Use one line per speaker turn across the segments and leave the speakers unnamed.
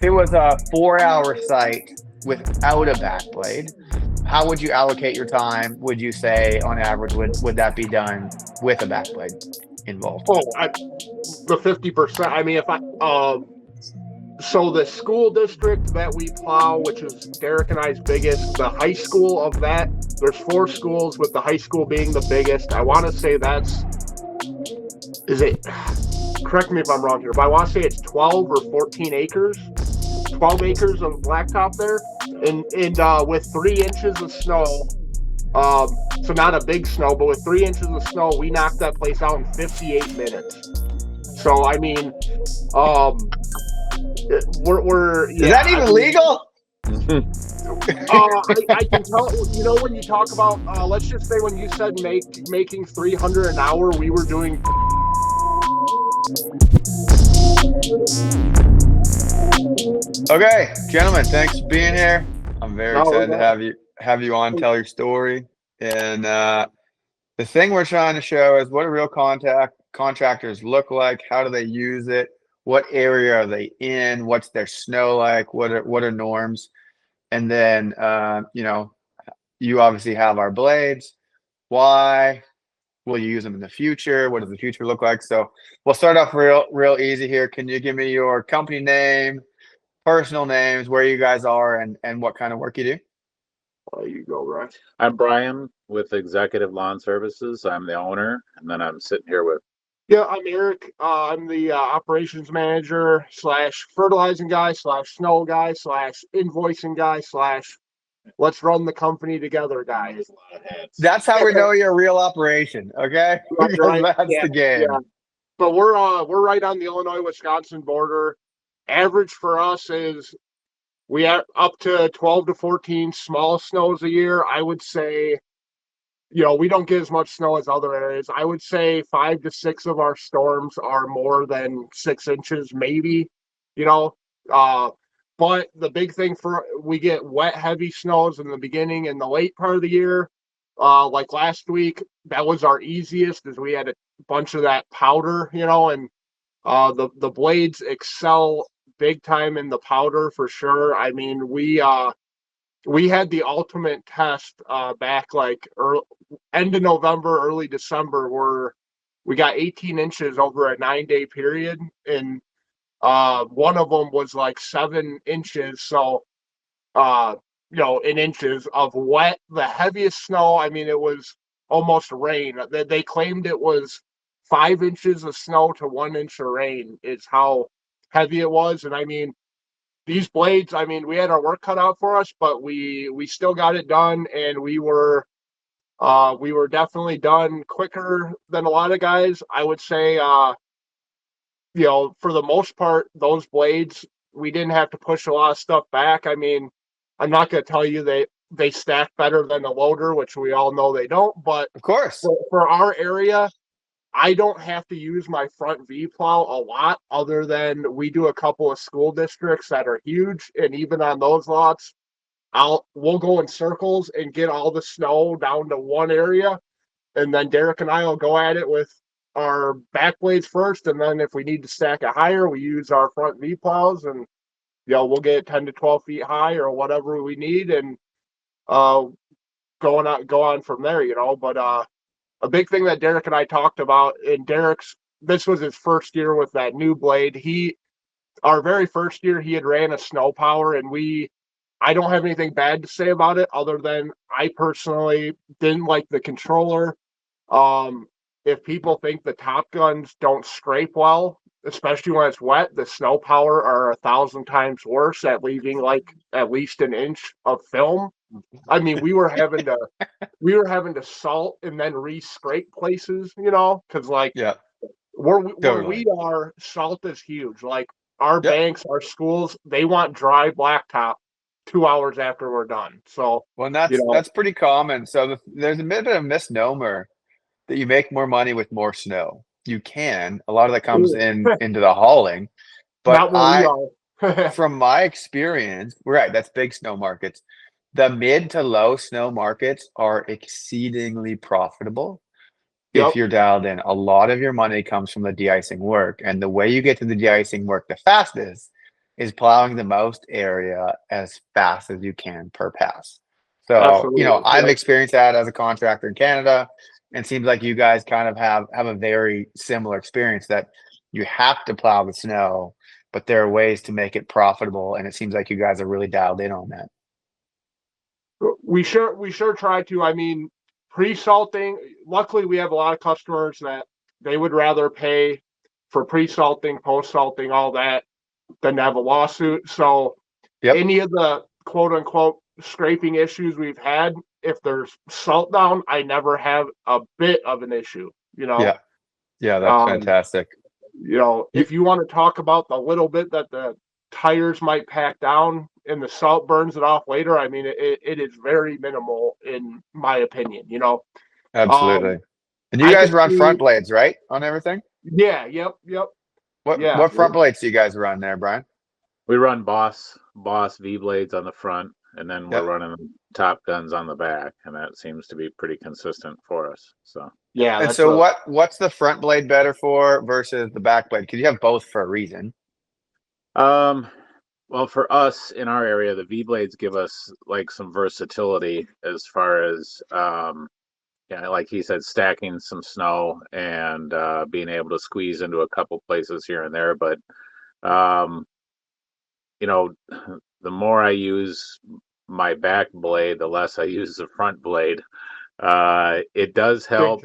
it was a 4-hour site without a backblade, how would you allocate your time? Would you say on average would that be done with a backblade involved?
Oh, the 50%. I mean, if I so the school district that we plow, which is Derek and I's biggest, the high school of that, there's 4 schools, with the high school being the biggest. I want to say is it, correct me if I'm wrong here, but I want to say it's 12 or 14 acres, 12 acres of blacktop there. And with 3 inches of snow, so not a big snow, but with 3 inches of snow, we knocked that place out in 58 minutes. So, I mean, um, we're
Is that even legal?
I can tell, when you talk about, let's just say when you said making 300 an hour, we were doing.
Okay, gentlemen, thanks for being here. I'm very excited to have you on, tell your story. And the thing we're trying to show is what do real contractors look like? How do they use it? What area are they in? What's their snow like? What are norms? And then you obviously have our blades. Why will you use them in the future? What does the future look like? So we'll start off real easy here. Can you give me your company name, personal names, where you guys are, and what kind of work you do?
There you go, Brian.
I'm Brian with Executive Lawn Services. I'm the owner, and then I'm sitting here with.
Yeah, I'm Eric. I'm the operations manager slash fertilizing guy slash snow guy slash invoicing guy slash let's run the company together guy.
That's how we know you're a real operation, okay?
Right.
That's the game.
Yeah. But we're right on the Illinois-Wisconsin border. Average for us is we are up to 12 to 14 small snows a year. I would say, we don't get as much snow as other areas. I would say 5 to 6 of our storms are more than 6 inches, maybe, but the big thing we get wet, heavy snows in the beginning and the late part of the year. Like last week, that was our easiest, as we had a bunch of that powder, and the blades excel big time in the powder for sure. I mean, we had the ultimate test back like end of November, early December, where we got 18 inches over a 9-day period, and one of them was like 7 inches. So, in inches of wet, the heaviest snow. I mean, it was almost rain. They claimed it was 5 inches of snow to 1 inch of rain is how heavy it was. And I mean, these blades, I mean, we had our work cut out for us, but we still got it done, and we were definitely done quicker than a lot of guys. I would say, for the most part, those blades, we didn't have to push a lot of stuff back. I mean, I'm not going to tell you they stack better than a loader, which we all know they don't, but
of course,
for our area, I don't have to use my front V plow a lot, other than we do a couple of school districts that are huge. And even on those lots, we'll go in circles and get all the snow down to one area. And then Derek and I will go at it with our back blades first. And then if we need to stack it higher, we use our front V plows, and, we'll get it 10 to 12 feet high or whatever we need, and go on from there, but, a big thing that Derek and I talked about, and this was his first year with that new blade. Our very first year, he had ran a snow power, and I don't have anything bad to say about it, other than I personally didn't like the controller. If people think the Top Guns don't scrape well, especially when it's wet, the snow power are 1,000 times worse at leaving like at least an inch of film. I mean, we were having to salt and then re-scrape places, because where we are, salt is huge. Like our banks, our schools, they want dry blacktop 2 hours after we're done. So,
well, that's pretty common. So there's a bit of a misnomer that you make more money with more snow. You can. A lot of that comes into the hauling, but from my experience, right, that's big snow markets. The mid to low snow markets are exceedingly profitable if you're dialed in. A lot of your money comes from the de-icing work, and the way you get to the de-icing work the fastest is plowing the most area as fast as you can per pass. So,
Absolutely.
I've experienced that as a contractor in Canada, and it seems like you guys kind of have a very similar experience that you have to plow the snow, but there are ways to make it profitable, and it seems like you guys are really dialed in on that.
We sure try to. I mean, pre-salting, luckily we have a lot of customers that they would rather pay for pre-salting, post-salting, all that than to have a lawsuit. So
Yep.
any of the quote unquote scraping issues we've had, if there's salt down, I never have a bit of an issue,
Yeah. Yeah, that's fantastic.
If you want to talk about the little bit that the tires might pack down and the salt burns it off later, I mean, it is very minimal in my opinion,
Absolutely. And you
I
guys
can
run
see,
front blades, right? On everything?
yeah, yep. Yeah.
What front blades do you guys run there, Brian?
We run Boss V blades on the front, and then we're
Yep.
running Top Guns on the back, and that seems to be pretty consistent for us. So
Yeah.
And so what's the front blade better for versus the back blade? Because you have both for a reason.
well, for us in our area, the V blades give us like some versatility as far as yeah, like he said, stacking some snow and being able to squeeze into a couple places here and there. But you know, the more I use my back blade, the less I use the front blade. It does help.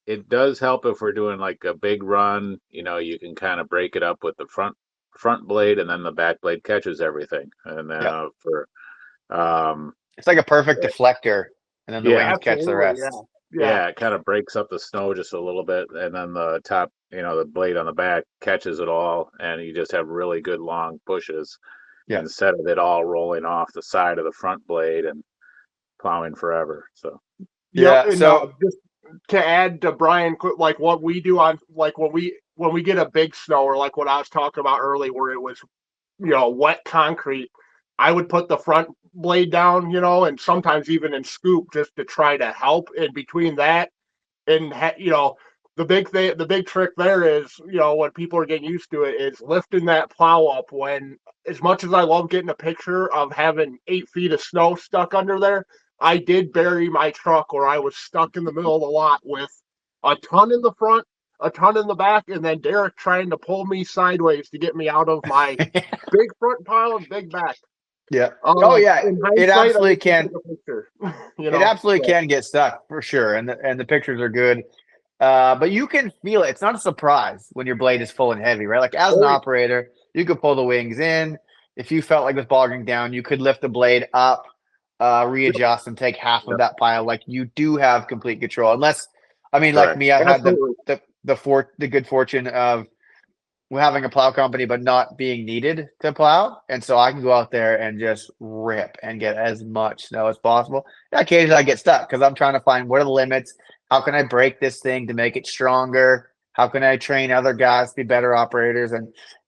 It does help if we're doing like a big run. You can kind of break it up with the front blade, and then the back blade catches everything. And then
It's like a perfect deflector, and then the wings catch the rest.
Yeah, it kind of breaks up the snow just a little bit, and then the top, the blade on the back catches it all, and you just have really good long pushes instead of it all rolling off the side of the front blade and plowing forever. So
just to add to Brian, like what we do on like when we get a big snow, or like what I was talking about earlier, where it was wet concrete, I would put the front blade down, and sometimes even in scoop, just to try to help. In between that and the big trick there is, when people are getting used to it, is lifting that plow up. When, as much as I love getting a picture of having 8 feet of snow stuck under there, I did bury my truck where I was stuck in the middle of the lot with a ton in the front, a ton in the back, and then Derek trying to pull me sideways to get me out of my big front pile and big back.
Yeah.
It
absolutely can.
It
absolutely can get stuck for sure, and the pictures are good. But you can feel it. It's not a surprise when your blade is full and heavy, right? Like as an operator, you could pull the wings in. If you felt like it was bogging down, you could lift the blade up, readjust, and take half of that pile. Like you do have complete control. Unless, like me, I had the good fortune of having a plow company, but not being needed to plow. And so I can go out there and just rip and get as much snow as possible. And occasionally I get stuck because I'm trying to find what are the limits. How can I break this thing to make it stronger? How can I train other guys to be better operators?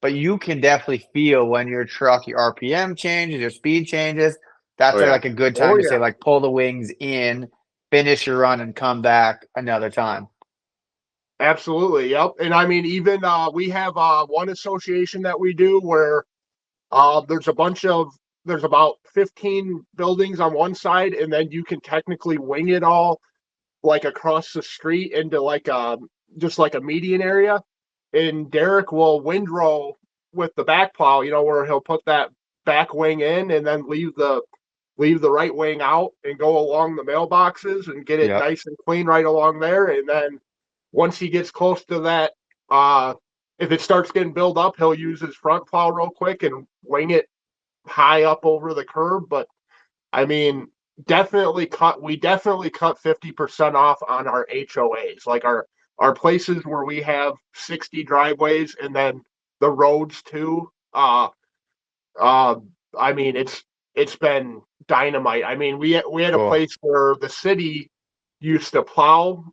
But you can definitely feel when your truck, your RPM changes, your speed changes. That's like a good time to say, like, pull the wings in, finish your run, and come back another time.
Absolutely. Yep. And I mean, even we have one association that we do where there's about 15 buildings on one side, and then you can technically wing it all like across the street into like just like a median area. And Derek will windrow with the back plow, where he'll put that back wing in and then leave the right wing out and go along the mailboxes and get it nice and clean right along there. And then once he gets close to that, if it starts getting built up, he'll use his front plow real quick and wing it high up over the curb. But I mean, we definitely cut 50% off on our HOAs, like our places where we have 60 driveways and then the roads too. I mean, it's been dynamite. I mean, we had a place where the city used to plow,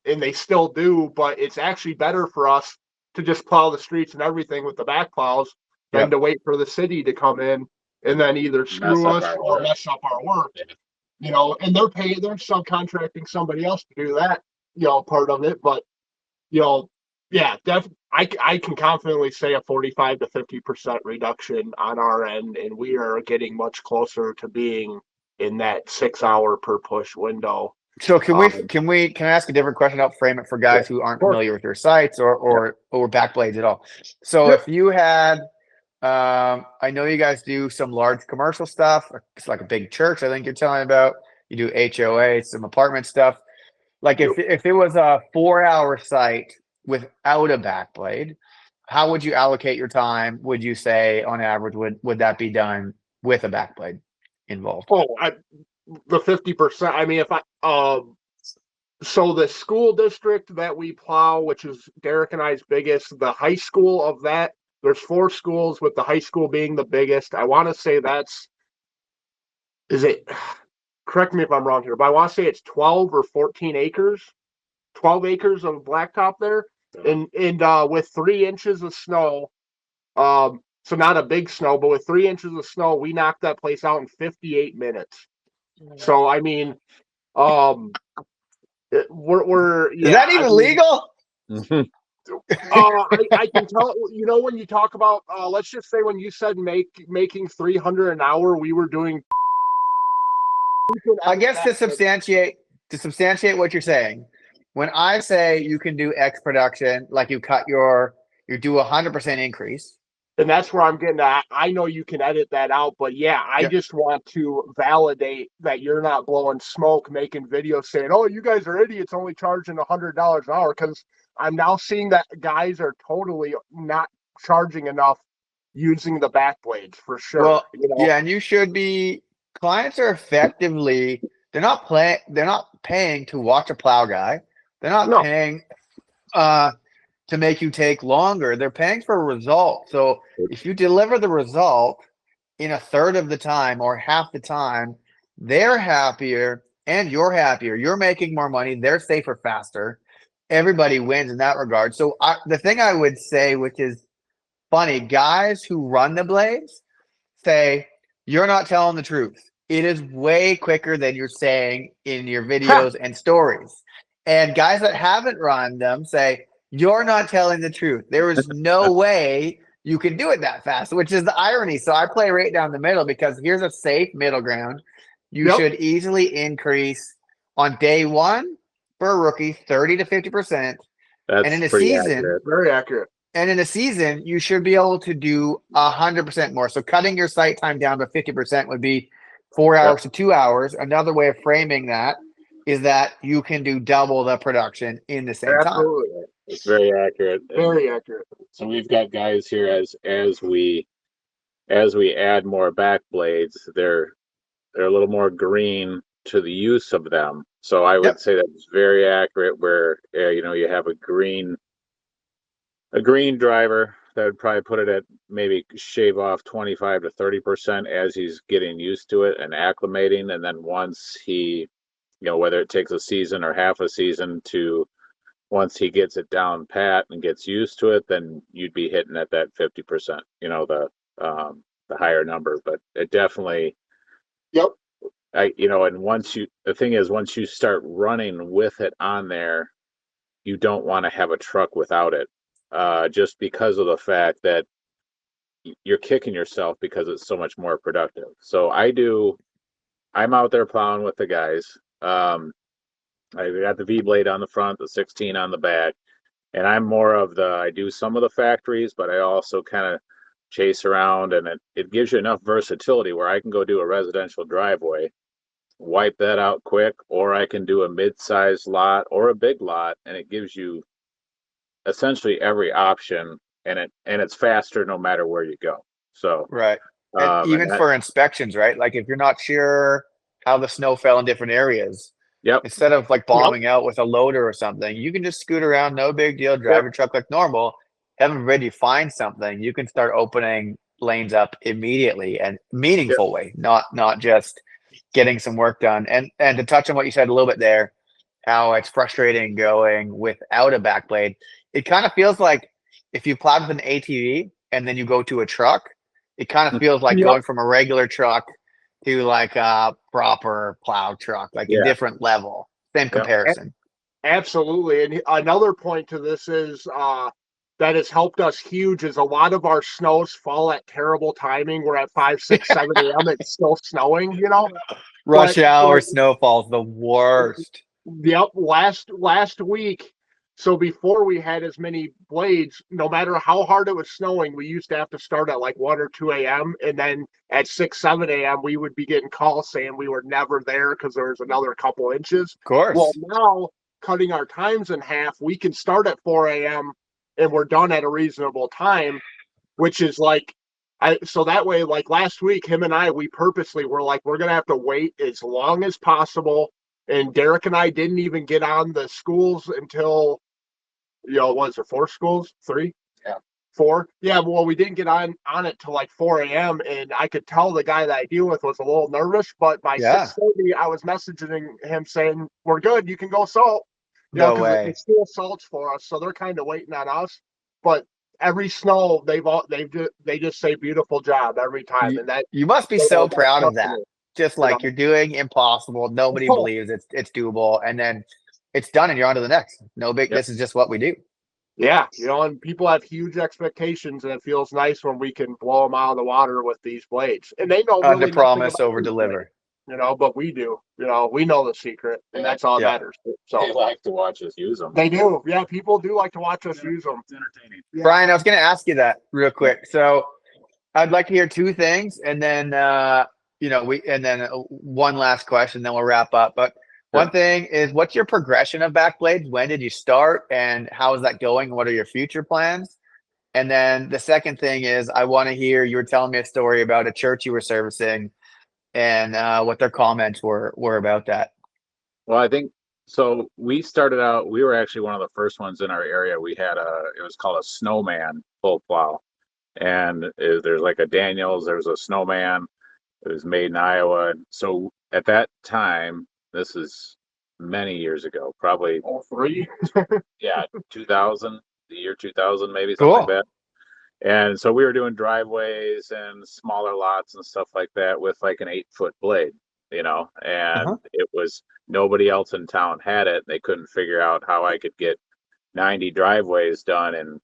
and they still do, but it's actually better for us to just plow the streets and everything with the back plows than to wait for the city to come in and then either screw us or mess up our work. And they're subcontracting somebody else to do that, part of it. But, Yeah, I can confidently say a 45 to 50% reduction on our end, and we are getting much closer to being in that 6 hour per push window.
So can I ask a different question? I'll frame it for guys who aren't familiar with your sites or back blades at all. So if you had, I know you guys do some large commercial stuff. It's like a big church, I think you're telling about. You do HOA, some apartment stuff. Like if it was a 4-hour site without a back blade, how would you allocate your time? Would you say on average would that be done with a back blade involved?
The 50%. I mean, if so the school district that we plow, which is Derek and I's biggest, the high school of that, there's 4 schools with the high school being the biggest. I want to say correct me if I'm wrong here, but I want to say it's 12 or 14 acres, 12 acres of blacktop there. And with 3 inches of snow, so not a big snow, but with 3 inches of snow, we knocked that place out in 58 minutes. So, I mean, we're
is that even legal?
I can tell, when you talk about, let's just say when you said making 300 an hour, we were doing.
I guess to substantiate what you're saying, when I say you can do X production, like you do 100% increase.
And that's where I'm getting at. I know you can edit that out, but I just want to validate that you're not blowing smoke, making videos saying, "Oh, you guys are idiots, only charging $100 an hour." Because I'm now seeing that guys are totally not charging enough using the back blades for sure.
Well, yeah, and you should be. Clients are effectively they're not paying to watch a plow guy. They're not paying to make you take longer. They're paying for a result. So if you deliver the result in a third of the time or half the time, they're happier and you're happier. You're making more money. They're safer, faster. Everybody wins in that regard. So the thing I would say, which is funny, guys who run the blades say, you're not telling the truth. It is way quicker than you're saying in your videos and stories. And guys that haven't run them say, you're not telling the truth. There is no way you can do it that fast, which is the irony. So I play right down the middle because here's a safe middle ground. You should easily increase on day one for a rookie 30 to 50%.
That's
and in a
pretty
season,
accurate.
Very accurate.
And in a season, you should be able to do 100% more. So cutting your site time down to 50% would be 4 hours to 2 hours. Another way of framing that is that you can do double the production in the same time.
It's very accurate.
Very accurate.
So we've got guys here as we add more back blades, they're a little more green to the use of them. So I would say that's very accurate where you have a green driver that would probably put it at maybe shave off 25 to 30% as he's getting used to it and acclimating. And then once he, whether it takes a season or half a season once he gets it down pat and gets used to it, then you'd be hitting at that 50%, the higher number. But it definitely, and the thing is, once you start running with it on there, you don't want to have a truck without it. Just because of the fact that you're kicking yourself because it's so much more productive. So I'm out there plowing with the guys. I got the V blade on the front, the 16 on the back, and I'm more of I do some of the factories, but I also kind of chase around, and it gives you enough versatility where I can go do a residential driveway, wipe that out quick, or I can do a mid-sized lot or a big lot, and it gives you essentially every option, and it's faster no matter where you go. So
right. And even for inspections, right? Like if you're not sure how the snow fell in different areas, instead of like bombing out with a loader or something, you can just scoot around, no big deal, drive your truck like normal. Haven't ready to find something, you can start opening lanes up immediately and meaningful way, not just getting some work done. And to touch on what you said a little bit there, how it's frustrating going without a back blade. It kind of feels like if you plowed with an ATV and then you go to a truck, it kind of feels like going from a regular truck to like a proper plow truck, like a different level. Same comparison.
Absolutely. And another point to this is that has helped us huge is a lot of our snows fall at terrible timing. We're at 5, 6, 7 a.m. It's still snowing, you know.
Rush hour snowfall's the worst.
Yep. Last week. So before we had as many blades, no matter how hard it was snowing, we used to have to start at like 1 or 2 a.m. And then at 6, 7 a.m., we would be getting calls saying we were never there because there was another couple inches.
Of course.
Well, now cutting our times in half, we can start at 4 a.m. and we're done at a reasonable time, which is like, so that way, like last week, him and I, we purposely were like, we're going to have to wait as long as possible. And Derek and I didn't even get on the schools until, was there 4 schools? 3?
Yeah.
4? Yeah, well, we didn't get on it till like 4 a.m. And I could tell the guy that I deal with was a little nervous, but by 6:30, I was messaging him saying, we're good, you can go salt.
No way.
It's still salts for us, so they're kind of waiting on us. But every snow, they just say beautiful job every time. And that
you must be so proud of that. Just like you're doing impossible. Nobody believes it's doable. And then it's done and you're on to the next. No big, This is just what we do.
Yeah. And people have huge expectations, and it feels nice when we can blow them out of the water with these blades. And they know
under promise, over deliver.
But we do. We know the secret, and that's all that matters. So
they like to watch us use them.
They do. Yeah, people do like to watch us use them.
It's entertaining.
Yeah.
Brian, I was going to ask you that real quick. So I'd like to hear 2 things, and then one last question, then we'll wrap up. But one thing is, what's your progression of back blades? When did you start, and how is that going? What are your future plans? And then the second thing is, I want to hear, you were telling me a story about a church you were servicing, and what their comments were about that.
Well, I think so. We started out, we were actually one of the first ones in our area. We had it was called a snowman pull-plow. And there's like a Daniels, there's a snowman. It was made in Iowa. So at that time, this is many years ago, probably
3.
2000, the year 2000, maybe something like that. And so we were doing driveways and smaller lots and stuff like that with like an 8-foot blade, and it was, nobody else in town had it. They couldn't figure out how I could get 90 driveways done in,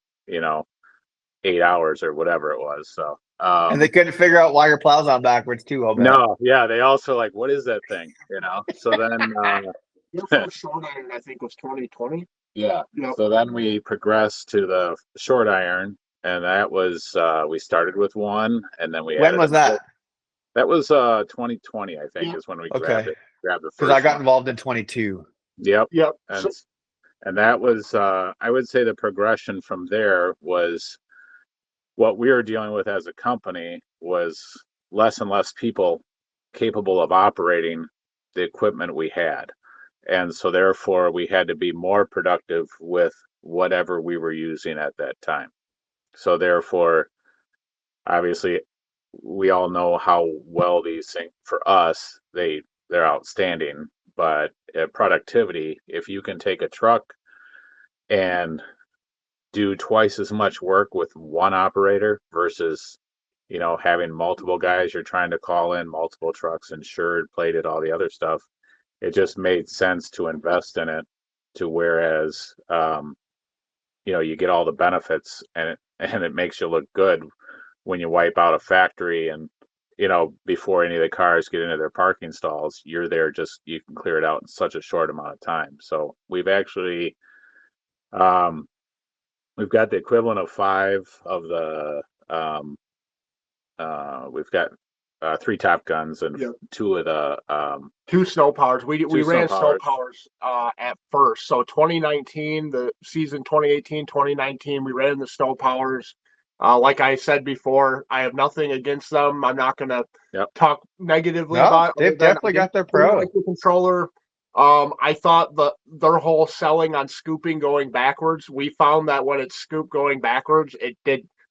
8 hours or whatever it was. So,
and they couldn't figure out why your plow's on backwards too.
No. Yeah. They also like, what is that thing? So then,
your first short iron, I think, was 2020.
Yeah.
Yep.
So then we progressed to the short iron. And that was, we started with one, and then we
When was that?
That was 2020, I think, is when we grabbed the first.
Because I got involved in 22.
Yep.
Yep.
And that was, I would say the progression from there was what we were dealing with as a company was less and less people capable of operating the equipment we had. And so therefore we had to be more productive with whatever we were using at that time. So therefore, obviously, we all know how well these things, for us, they're outstanding. But productivity, if you can take a truck and do twice as much work with one operator versus, having multiple guys, you're trying to call in multiple trucks, insured, plated, all the other stuff. It just made sense to invest in it. To whereas, you get all the benefits, and it makes you look good when you wipe out a factory and, before any of the cars get into their parking stalls, you're there, you can clear it out in such a short amount of time. So we've actually, we've got the equivalent of 5 of the, we've got 3 Top Guns and 2 of the
2 snow powers. We ran snow powers at first. So 2019, the season 2018, 2019, we ran the snow powers. Like I said before, I have nothing against them. I'm not going to talk negatively about it.
They've definitely got their pro.
Like the controller. I thought their whole selling on scooping going backwards. We found that when it's scooped going backwards,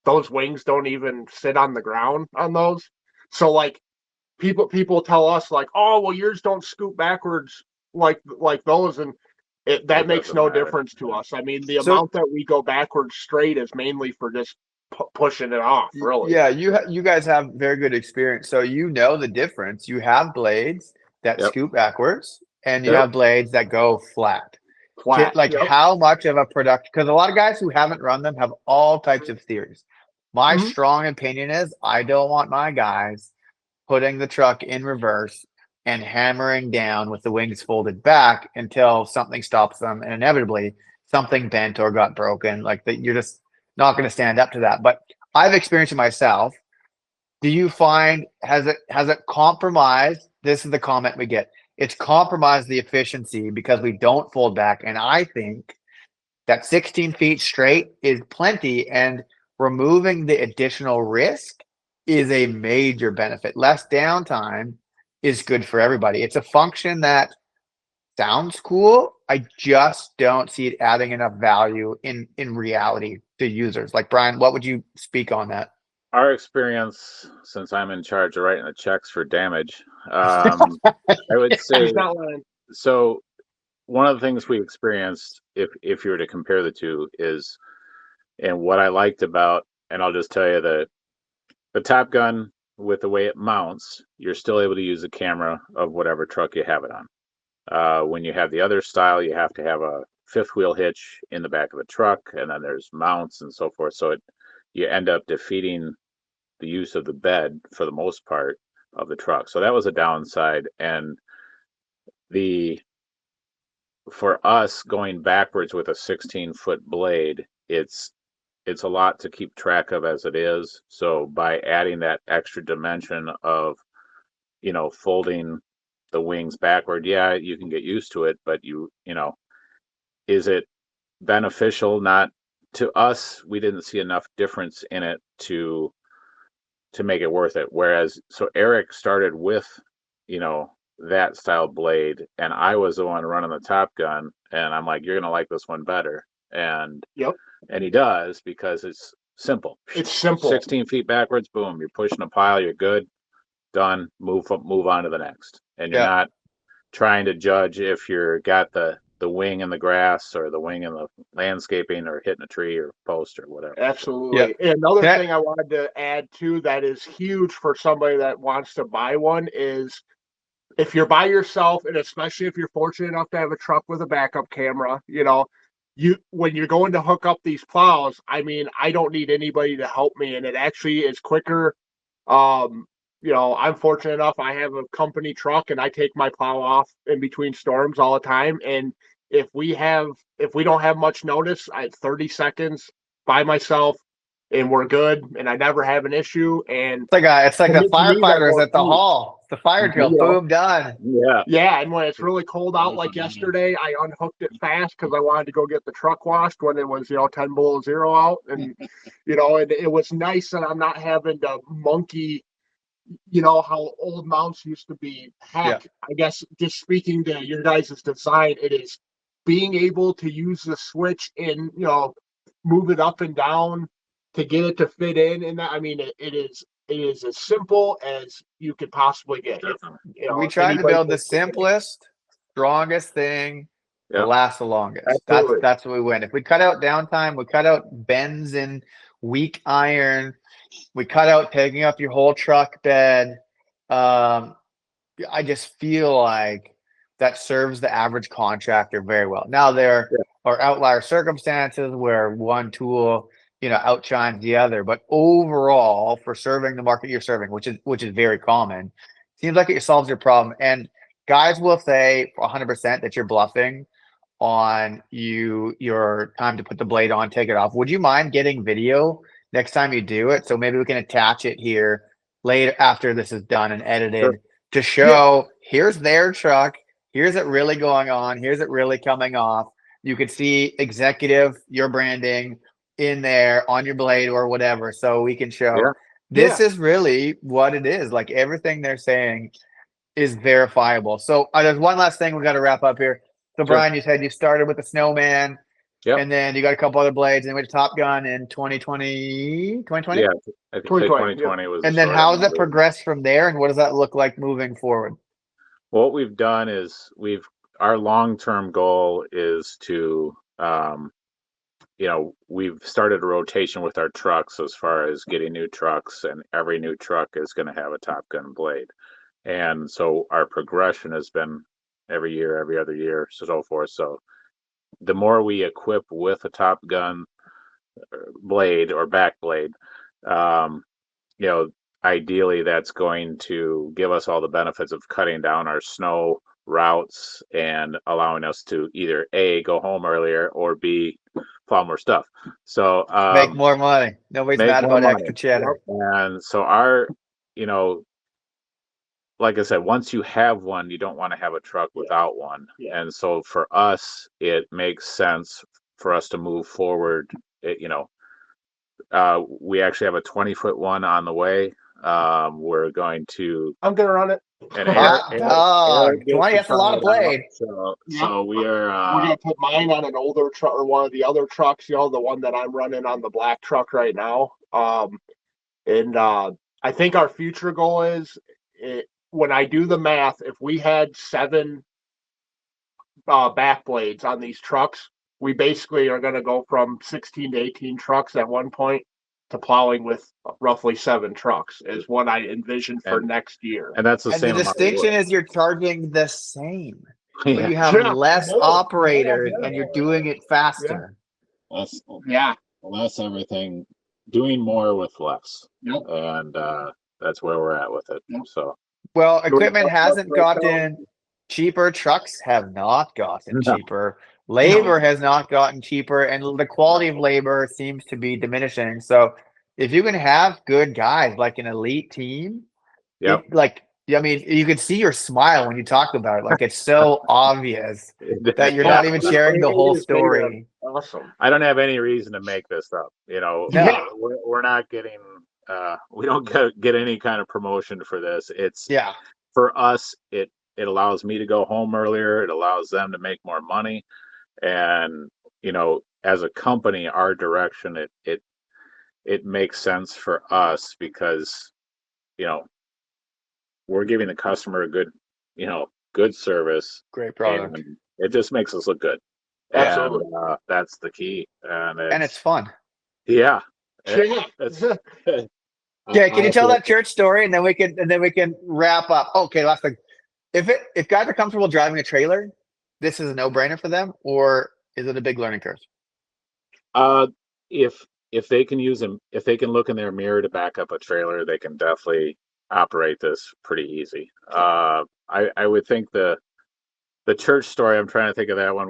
those wings don't even sit on the ground on those. So like people tell us like, oh well, yours don't scoop backwards like those, and that makes no difference to us. I mean, the amount that we go backwards straight is mainly for just pushing it off, really.
Yeah, you guys have very good experience, so the difference. You have blades that scoop backwards, and you have blades that go flat.
Flat.
like how much of a production, because a lot of guys who haven't run them have all types of theories. My strong opinion is I don't want my guys putting the truck in reverse and hammering down with the wings folded back until something stops them, and inevitably something bent or got broken. Like that, you're just not going to stand up to that. But I've experienced it myself. Do you find has it compromised? This is the comment we get. It's compromised the efficiency because we don't fold back. And I think that 16 feet straight is plenty, and removing the additional risk is a major benefit. Less downtime is good for everybody. It's a function that sounds cool. I just don't see it adding enough value in reality to users. Like Brian, what would you speak on that?
Our experience, since I'm in charge of writing the checks for damage, I would say so. One of the things we experienced, if you were to compare the two, is, and what I liked about, and I'll just tell you that the Top Gun, with the way it mounts, you're still able to use a camera of whatever truck you have it on. When you have the other style, you have to have a fifth wheel hitch in the back of the truck, and then there's mounts and so forth. So you end up defeating the use of the bed for the most part of the truck. So that was a downside. And for us going backwards with a 16-foot blade, it's a lot to keep track of as it is. So by adding that extra dimension of, folding the wings backward, yeah, you can get used to it, but is it beneficial? Not to us. We didn't see enough difference in it to make it worth it. Whereas, so Eric started with, that style blade, and I was the one running the Top Gun, and I'm like, you're going to like this one better. And and he does, because it's simple.
It's simple.
16 feet backwards, boom, you're pushing a pile, you're good, done, move on to the next. And you're not trying to judge if you're got the wing in the grass or the wing in the landscaping or hitting a tree or post or whatever.
Absolutely. And another thing I wanted to add too that is huge for somebody that wants to buy one is, if you're by yourself, and especially if you're fortunate enough to have a truck with a backup camera, when you're going to hook up these plows, I mean, I don't need anybody to help me, and it actually is quicker. I'm fortunate enough, I have a company truck, and I take my plow off in between storms all the time. And if we don't have much notice, I have 30 seconds by myself, and we're good, and I never have an issue. And
it's like the firefighters at the hall. The fire drill, boom, done.
Yeah, and when it's really cold out, like yesterday, I unhooked it fast because I wanted to go get the truck washed when it was 10 below zero out, and and it was nice that I'm not having to monkey. How old mounts used to be. Heck, I guess just speaking to your guys' design, it is being able to use the switch and move it up and down to get it to fit in. And that, I mean, it is as simple as you could possibly get.
We tried to build the simplest, strongest thing to last the longest. That's what we went. If we cut out downtime, we cut out bends in weak iron, we cut out taking up your whole truck bed. I just feel like that serves the average contractor very well. Now there are outlier circumstances where one tool outshines the other, but overall, for serving the market you're serving, which is very common, seems like it solves your problem. And guys will say 100% that you're bluffing on your time to put the blade on, take it off. Would you mind getting video next time you do it, so maybe we can attach it here later after this is done and edited to show here's their truck, here's it really going on, here's it really coming off. You could see executive, your branding in there on your blade or whatever, so we can show this is really what it is. Like, everything they're saying is verifiable. So there's one last thing we got to wrap up here. So Brian, you said you started with the Snowman. And then you got a couple other blades, and then went to Top Gun in 2020.
Yeah, I think 2020 was.
And then how does it progress from there, and what does that look like moving forward?
What we've done is our long-term goal is to, we've started a rotation with our trucks as far as getting new trucks, and every new truck is going to have a Top Gun blade. And so our progression has been every year, every other year, so forth. So the more we equip with a Top Gun blade or back blade, you know, ideally that's going to give us all the benefits of cutting down our snow routes and allowing us to either A, go home earlier, or B, plow more stuff. So
Make more money. Nobody's
make
mad
more
about
money.
extra cheddar.
And so our, you know, like I said, once you have one, you don't want to have a truck without one.
Yeah.
And so for us, it makes sense for us to move forward. You know, we actually have a 20-foot one on the way. We're going to.
I'm gonna run it.
And
Hot dog. 20, that's a lot of blade.
So we are.
We're gonna put mine on an older truck or one of the other trucks. You know, the one that I'm running on the black truck right now. And I think our future goal is, when I do the math, if we had 7 back blades on these trucks, we basically are going to go from 16 to 18 trucks at one point to plowing with roughly 7 trucks is what I envision for next year.
And that's the
And
same.
the distinction is you're charging the same.
Yeah.
But you have less operators and you're doing it faster.
That's everything. Doing more with less.
Yep.
And that's where we're at with it.
Yep.
So
Well, equipment hasn't gotten cheaper. Trucks have not gotten cheaper. Labor has not gotten cheaper, and the quality of labor seems to be diminishing. So if you can have good guys like an elite team,
Yep.
I mean, you can see your smile when you talk about it. Like, it's so obvious that you're not even sharing the whole story.
Awesome.
I don't have any reason to make this up. You know,
No.
we're not getting, we don't get any kind of promotion for this. It's for us, it allows me to go home earlier. It allows them to make more money. And, you know, as a company, our direction, it makes sense for us because, you know, we're giving the customer a good, you know, good service.
Great product.
And it just makes us look good.
Absolutely.
And, that's the key.
And it's fun.
Yeah.
Yeah, can you tell that church story and then we can wrap up? Okay, last thing. If guys are comfortable driving a trailer, this is a no-brainer for them, or is it a big learning curve?
If they can use them, if they can look in their mirror to back up a trailer, they can definitely operate this pretty easy. I would think the church story, I'm trying to think of that one.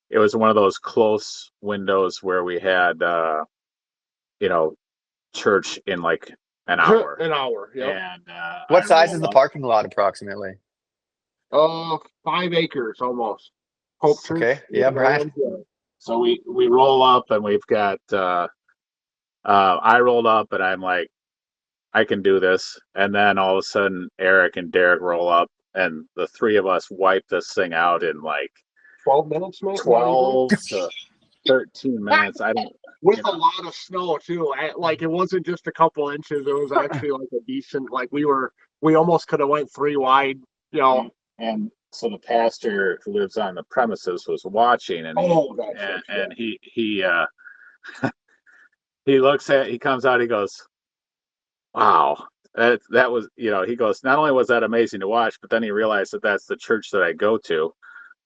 It was one of those close windows where we had you know, church in like an hour.
An hour, yeah.
And
what size is the parking lot approximately?
5 acres almost. Hope Church.
Okay, yeah, Brian.
So we roll up and we've got I rolled up and I'm like, I can do this. And then all of a sudden Eric and Derek roll up and the 3 of us wipe this thing out in like
12 minutes, maybe?
12 to 13 minutes.
With a lot of snow too. Like, it wasn't just a couple inches. It was actually like a decent, like we almost could have went 3 wide, you know.
And so the pastor who lives on the premises was watching, and he he looks at, he comes out, he goes, wow, that was, you know, he goes, not only was that amazing to watch, but then he realized that that's the church that I go to.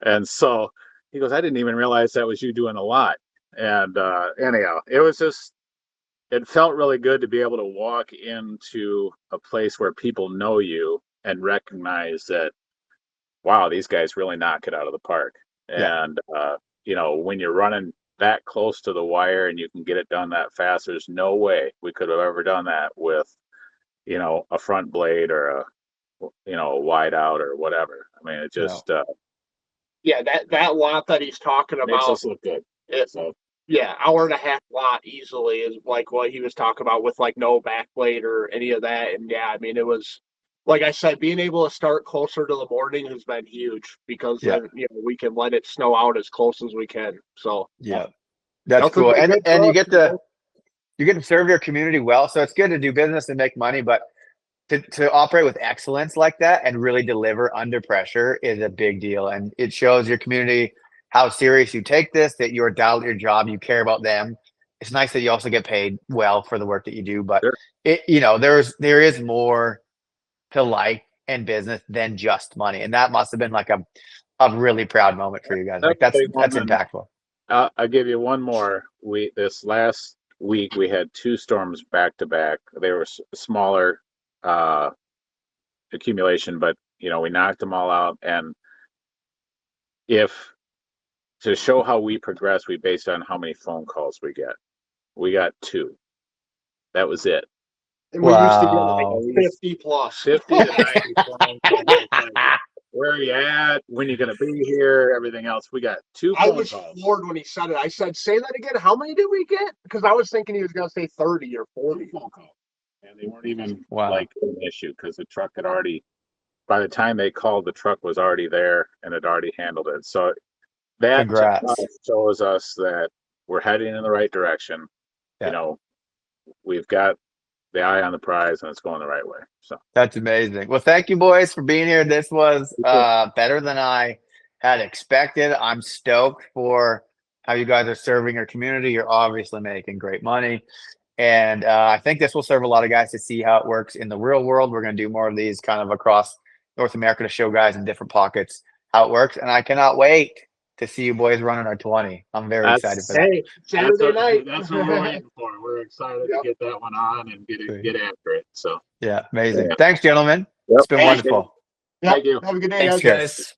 And so he goes, I didn't even realize that was you doing a lot. And anyhow, it felt really good to be able to walk into a place where people know you and recognize that, wow, these guys really knock it out of the park.
Yeah.
And you know, when you're running that close to the wire and you can get it done that fast, there's no way we could have ever done that with, you know, a front blade or a, you know, a wide out or whatever. I mean, it just
that lot that he's talking about
makes us look good.
Hour and a half lot easily is like what he was talking about with like no back blade or any of that. And I mean, it was, like I said, being able to start closer to the morning has been huge because then, you know, we can let it snow out as close as we can. So
that's cool. And you get to serve your community well. So it's good to do business and make money, but to operate with excellence like that and really deliver under pressure is a big deal. And it shows your community how serious you take this, that you're dialed at your job, you care about them. It's nice that you also get paid well for the work that you do, but you know, there is more to life and business than just money. And that must have been like a really proud moment for you guys. Like that's impactful.
I'll give you one more. This last week we had 2 storms back to back. They were smaller accumulation, but we knocked them all out. And to show how we progress, we based on how many phone calls we get. We got 2. That was it.
And we used to get like 50 plus.
50 to 90 phone calls. Where are you at? When are you going to be here? Everything else. We got 2 phone calls.
I was floored when he said it. I said, say that again. How many did we get? Because I was thinking he was going to say 30 or 40 phone calls.
And they weren't even like an issue because the truck had already, by the time they called, the truck was already there and had already handled it. So that shows us that we're heading in the right direction. Yeah. We've got the eye on the prize and it's going the right way. So
that's amazing. Well, thank you boys for being here. This was better than I had expected. I'm stoked for how you guys are serving your community. You're obviously making great money. And I think this will serve a lot of guys to see how it works in the real world. We're going to do more of these kind of across North America to show guys in different pockets how it works. And I cannot wait to see you boys running our 20. I'm very excited for that.
Saturday night.
That's what we're waiting for. We're excited to get that one on and get after it. So
yeah, amazing. Thanks, gentlemen. It's been wonderful.
Thank you. Have a good day,
guys.